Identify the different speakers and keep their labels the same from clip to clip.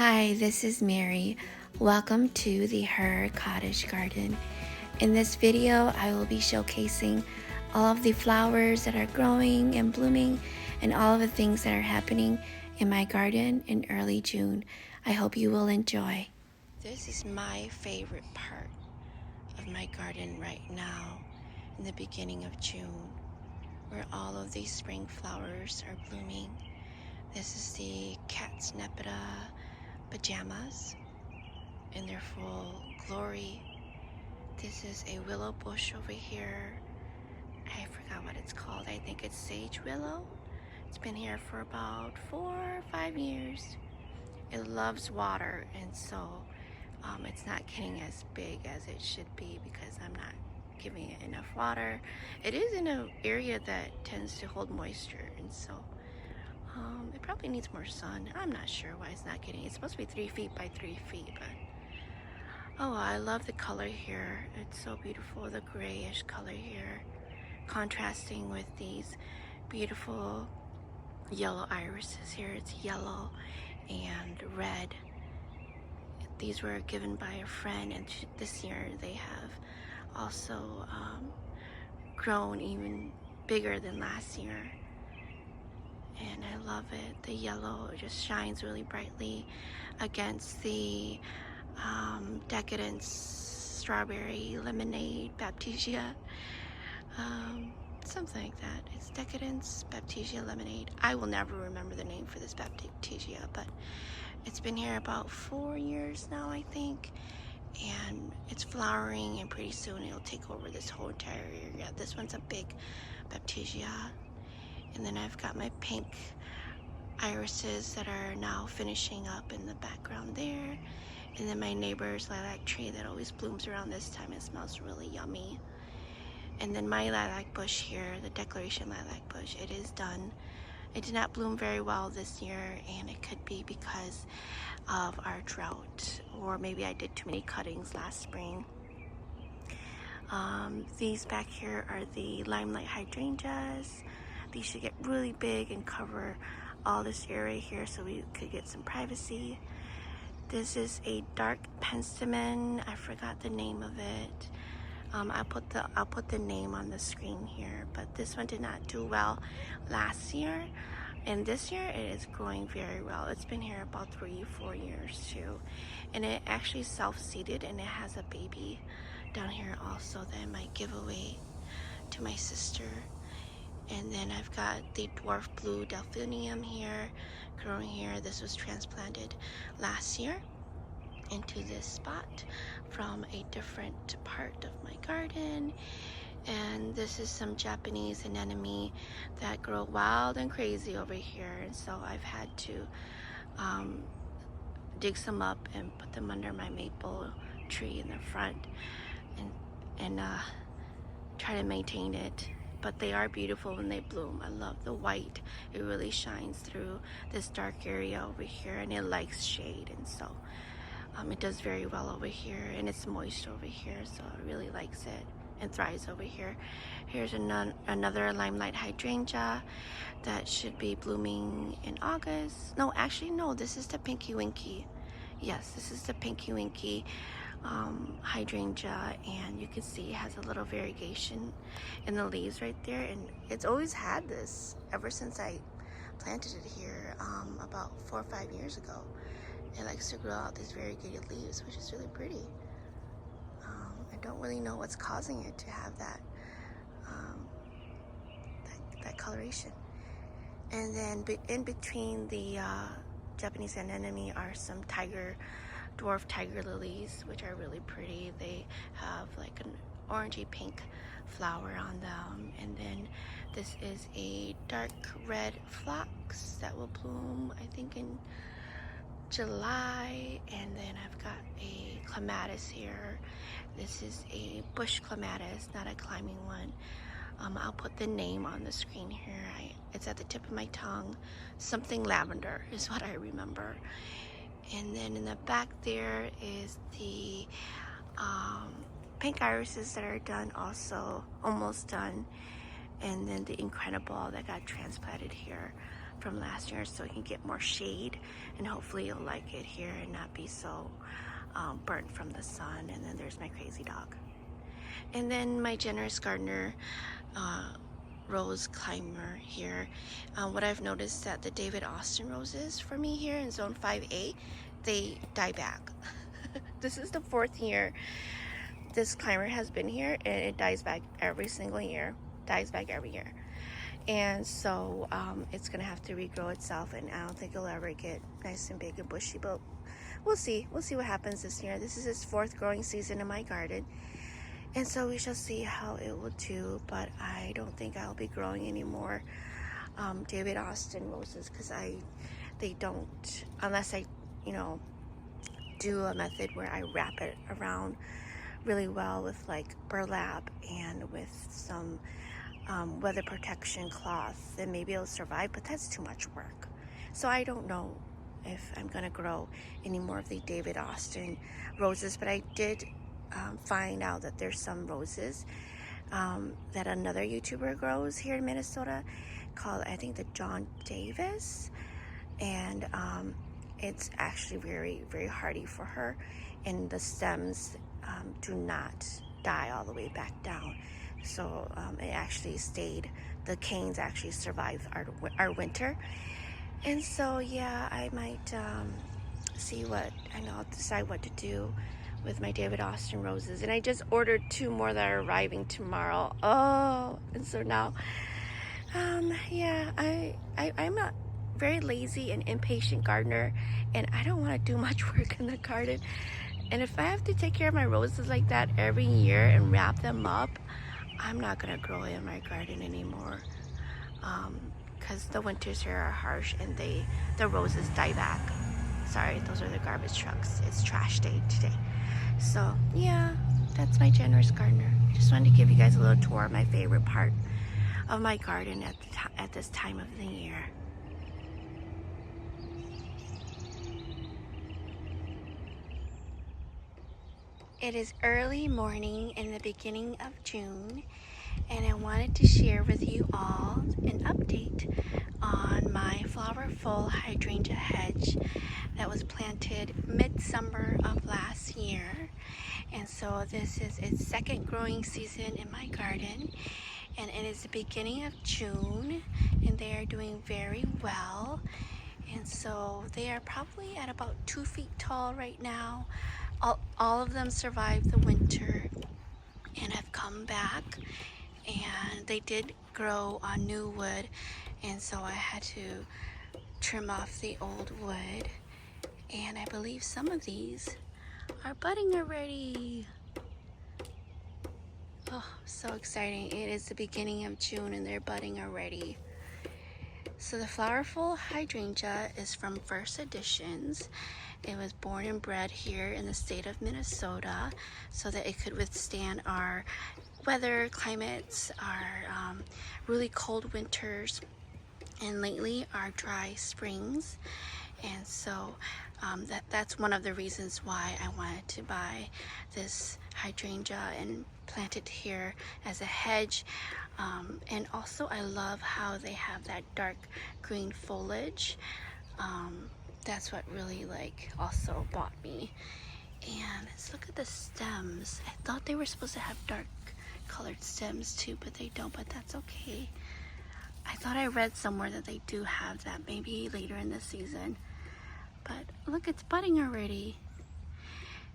Speaker 1: Hi, this is Mary. Welcome to the Her Cottage Garden. In this video, I will be showcasing all of the flowers that are growing and blooming and all of the things that are happening in my garden in early June. I hope you will enjoy. This is my favorite part of my garden right now in the beginning of June, where all of these spring flowers are blooming. This is the cat's nepeta pajamas in their full glory. This is a willow bush over here. I forgot what it's called. I think it's sage willow. It's been here for about 4 or 5 years. It loves water, and so it's not getting as big as it should be because I'm not giving it enough water. It is in an area that tends to hold moisture, and so it probably needs more sun. I'm not sure why it's not getting. It's supposed to be 3 feet by 3 feet, but oh, I love the color here. It's so beautiful, the grayish color here, contrasting with these beautiful yellow irises here. It's yellow and red. These were given by a friend, and this year they have also grown even bigger than last year. And I love it. The yellow just shines really brightly against the Decadence Strawberry Lemonade Baptisia. Something like that. It's Decadence Baptisia Lemonade. I will never remember the name for this Baptisia, but it's been here about 4 years now, I think. And it's flowering, and pretty soon it'll take over this whole entire area. This one's a big Baptisia. And then I've got my pink irises that are now finishing up in the background there. And then my neighbor's lilac tree that always blooms around this time. It smells really yummy. And then my lilac bush here, the Declaration lilac bush, it is done. It did not bloom very well this year, and it could be because of our drought, or maybe I did too many cuttings last spring. These back here are the limelight hydrangeas. These should get really big and cover all this area here so we could get some privacy. This is a dark penstemon. I forgot the name of it. I'll put the name on the screen here, but this one did not do well last year, and this year it is growing very well. It's been here about 3-4 years too, and it actually self-seeded, and it has a baby down here also that I might give away to my sister. And then I've got the dwarf blue delphinium here, growing here. This was transplanted last year into this spot from a different part of my garden. And this is some Japanese anemone that grow wild and crazy over here. And so I've had to dig some up and put them under my maple tree in the front and try to maintain it. But they are beautiful when they bloom. I love the white. It really shines through this dark area over here, and it likes shade, and so it does very well over here, and it's moist over here, so it really likes it and thrives over here. Here's another limelight hydrangea that should be blooming in August. No, actually no, this is the Pinky Winky. Yes, this is the Pinky Winky hydrangea, and you can see it has a little variegation in the leaves right there, and it's always had this ever since I planted it here about 4 or 5 years ago. It likes to grow out these variegated leaves, which is really pretty. I don't really know what's causing it to have that that coloration. And then in between the Japanese anemone are some dwarf tiger lilies, which are really pretty. They have like an orangey pink flower on them. And then this is a dark red phlox that will bloom, I think, in July. And then I've got a clematis here. This is a bush clematis, not a climbing one. I'll put the name on the screen here. It's at the tip of my tongue. Something lavender is what I remember. And then in the back there is the pink irises that are done also, almost done. And then the incredible that got transplanted here from last year so you can get more shade, and hopefully you'll like it here and not be so burnt from the sun. And then there's my crazy dog. And then my generous gardener rose climber here. What I've noticed that the David Austin roses for me here in zone 5A, they die back. This is the 4th year this climber has been here, and it dies back every single year. Dies back every year. And so it's gonna have to regrow itself, and I don't think it'll ever get nice and big and bushy, but we'll see what happens this year. This is its 4th growing season in my garden, and so we shall see how it will do. But I don't think I'll be growing any more David Austin roses, because they don't, unless I do a method where I wrap it around really well with like burlap and with some weather protection cloth, then maybe it'll survive, but that's too much work. So I don't know if I'm gonna grow any more of the David Austin roses, but I did find out that there's some roses that another YouTuber grows here in Minnesota called, I think, the John Davis, and it's actually very, very hardy for her, and the stems do not die all the way back down. So it actually stayed, the canes actually survived our winter. And so yeah, I might I'll decide what to do with my David Austin roses. And I just ordered 2 more that are arriving tomorrow. Oh, and so now yeah, I'm a very lazy and impatient gardener, and I don't want to do much work in the garden. And if I have to take care of my roses like that every year and wrap them up, I'm not gonna grow in my garden anymore, because the winters here are harsh and the roses die back. Sorry, those are the garbage trucks. It's trash day today. So yeah, that's my generous gardener. Just wanted to give you guys a little tour of my favorite part of my garden at this time of the year. It is early morning in the beginning of June, and I wanted to share with you all an update on my flowerfull hydrangea hedge that was planted mid-summer of last year. And so this is its 2nd growing season in my garden, and it is the beginning of June, and they are doing very well. And so they are probably at about 2 feet tall right now. All of them survived the winter and have come back, and they did grow on new wood, and so I had to trim off the old wood. And I believe some of these are budding already. Oh, so exciting. It is the beginning of June and they're budding already. So the flowerfull hydrangea is from First Editions. It was born and bred here in the state of Minnesota so that it could withstand our weather, climates, our really cold winters, and lately our dry springs. And so that's one of the reasons why I wanted to buy this hydrangea and plant it here as a hedge. And also I love how they have that dark green foliage. That's what really also bought me. And let's look at the stems. I thought they were supposed to have dark colored stems too, but they don't, but that's okay. I thought I read somewhere that they do have that, maybe later in the season. But look, it's budding already.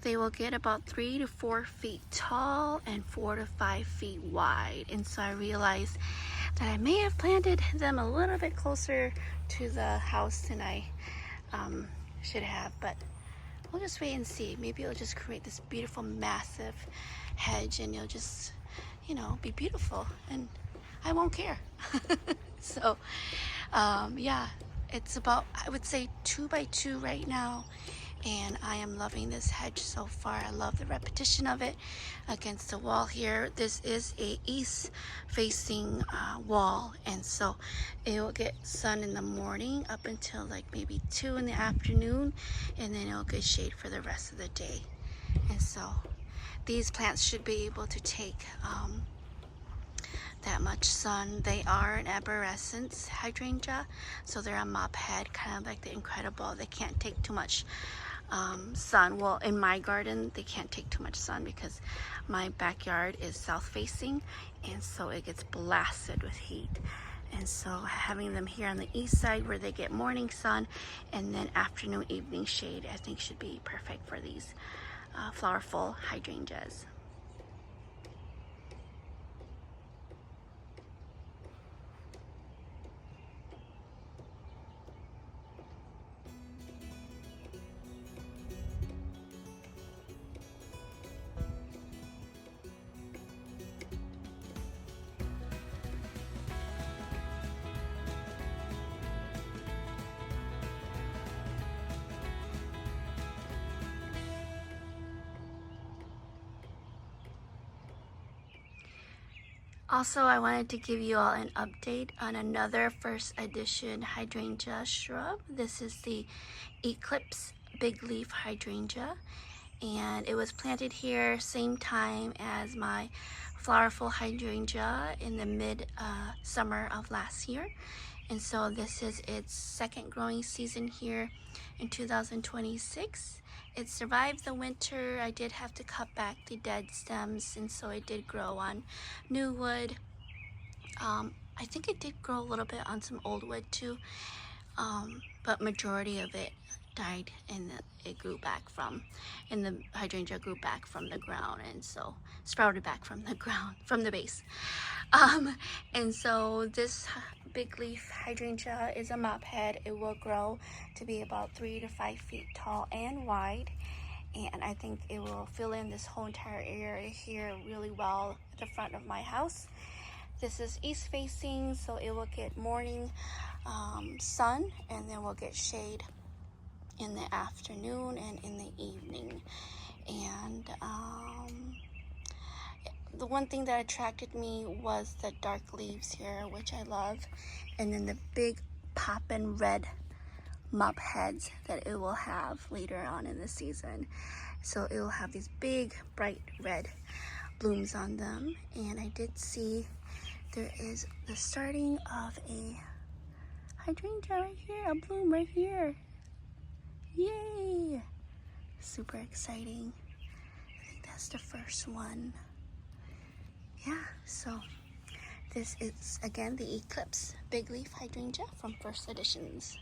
Speaker 1: They will get about 3 to 4 feet tall and 4 to 5 feet wide. And so I realized that I may have planted them a little bit closer to the house than I should have, but we'll just wait and see. Maybe it'll just create this beautiful, massive hedge, and it'll just, be beautiful, and I won't care. So, yeah, it's about, I would say, 2 by 2 right now. And I am loving this hedge so far. I love the repetition of it against the wall here. This is a east facing wall, and so it will get sun in the morning up until maybe 2 in the afternoon, and then it'll get shade for the rest of the day. And so these plants should be able to take that much sun. They are an arborescens hydrangea, so they're a mop head, kind of like the Incredible. They can't take too much sun. Well, in my garden they can't take too much sun because my backyard is south facing, and so it gets blasted with heat. And so having them here on the east side where they get morning sun and then afternoon evening shade, I think should be perfect for these flowerful hydrangeas. Also, I wanted to give you all an update on another first edition hydrangea shrub. This is the Eclipse big leaf hydrangea, and it was planted here same time as my flowerfull hydrangea in the mid summer of last year. And so this is its second growing season here in 2026. It survived the winter. I did have to cut back the dead stems, and so it did grow on new wood. I think it did grow a little bit on some old wood too, but majority of it died, and it grew back from, and the hydrangea grew back from the ground, and so sprouted back from the ground, from the base. And so this big leaf hydrangea is a mop head. It will grow to be about 3 to 5 feet tall and wide, and I think it will fill in this whole entire area here really well at the front of my house. This is east facing, so it will get morning sun, and then we'll get shade in the afternoon and in the evening. And the one thing that attracted me was the dark leaves here, which I love, and then the big poppin' red mop heads that it will have later on in the season. So it will have these big bright red blooms on them, and I did see there is the starting of a hydrangea right here, a bloom right here. Yay! Super exciting. I think that's the first one. Yeah, so this is again the Eclipse big leaf hydrangea from First Editions.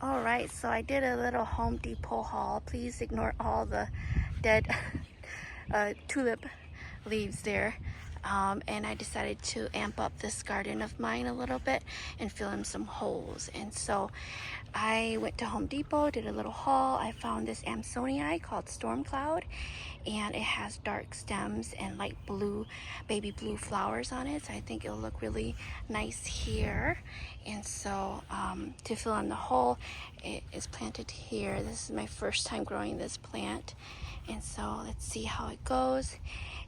Speaker 1: Alright, so I did a little Home Depot haul. Please ignore all the dead tulip leaves there. And I decided to amp up this garden of mine a little bit and fill in some holes. And so I went to Home Depot, did a little haul. I found this Amsonii called Storm Cloud, and it has dark stems and light blue, baby blue flowers on it. So I think it'll look really nice here. And so to fill in the hole, it is planted here. This is my first time growing this plant. And so let's see how it goes.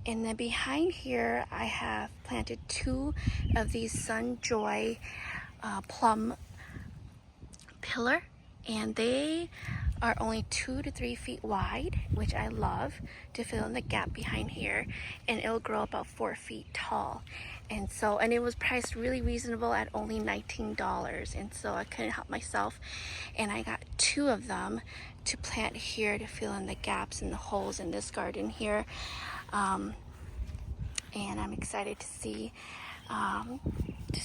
Speaker 1: And then behind here, I have planted 2 of these Sun Joy plum pillar, and they are only 2 to 3 feet wide, which I love to fill in the gap behind here, and it'll grow about 4 feet tall. And so, and it was priced really reasonable at only $19, and so I couldn't help myself, and I got 2 of them to plant here to fill in the gaps and the holes in this garden here. And I'm excited to see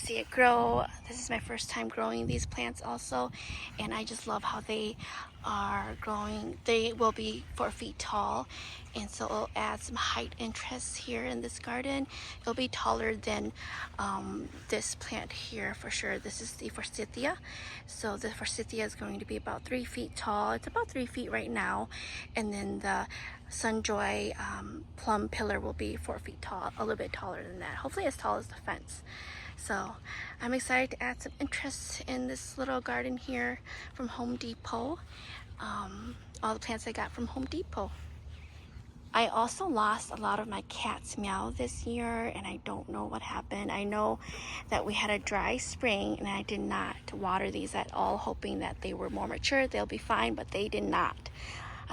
Speaker 1: it grow. This is my first time growing these plants also, and I just love how they are growing. They will be 4 feet tall, and so it'll add some height interest here in this garden. It'll be taller than this plant here for sure. This is the forsythia, so the forsythia is going to be about 3 feet tall. It's about 3 feet right now, and then the Sunjoy plum pillar will be 4 feet tall, a little bit taller than that, hopefully as tall as the fence. So I'm excited to add some interest in this little garden here from Home Depot. All the plants I got from Home Depot. I also lost a lot of my cat's meow this year, and I don't know what happened. I know that we had a dry spring, and I did not water these at all, hoping that they were more mature, they'll be fine, but they did not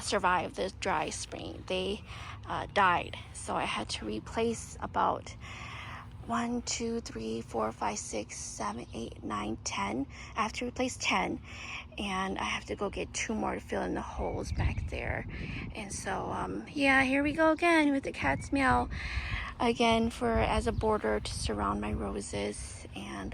Speaker 1: survive the dry spring. They died, so I had to replace about 1, 2, 3, 4, 5, 6, 7, 8, 9, 10. I have to replace 10, and I have to go get 2 more to fill in the holes back there. And so yeah, here we go again with the cat's meow again as a border to surround my roses. And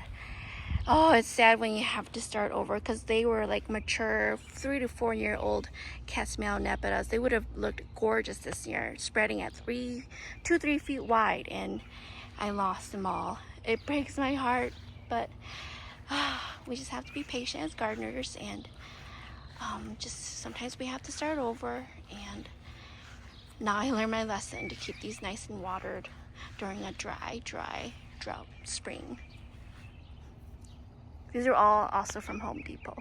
Speaker 1: oh, it's sad when you have to start over, because they were like mature 3 to 4 year old cat's meow nepetas. They would have looked gorgeous this year, spreading at 2 to 3 feet wide, and I lost them all. It breaks my heart, but we just have to be patient as gardeners, and just sometimes we have to start over. And now I learned my lesson to keep these nice and watered during a dry drought spring. These are all also from Home Depot.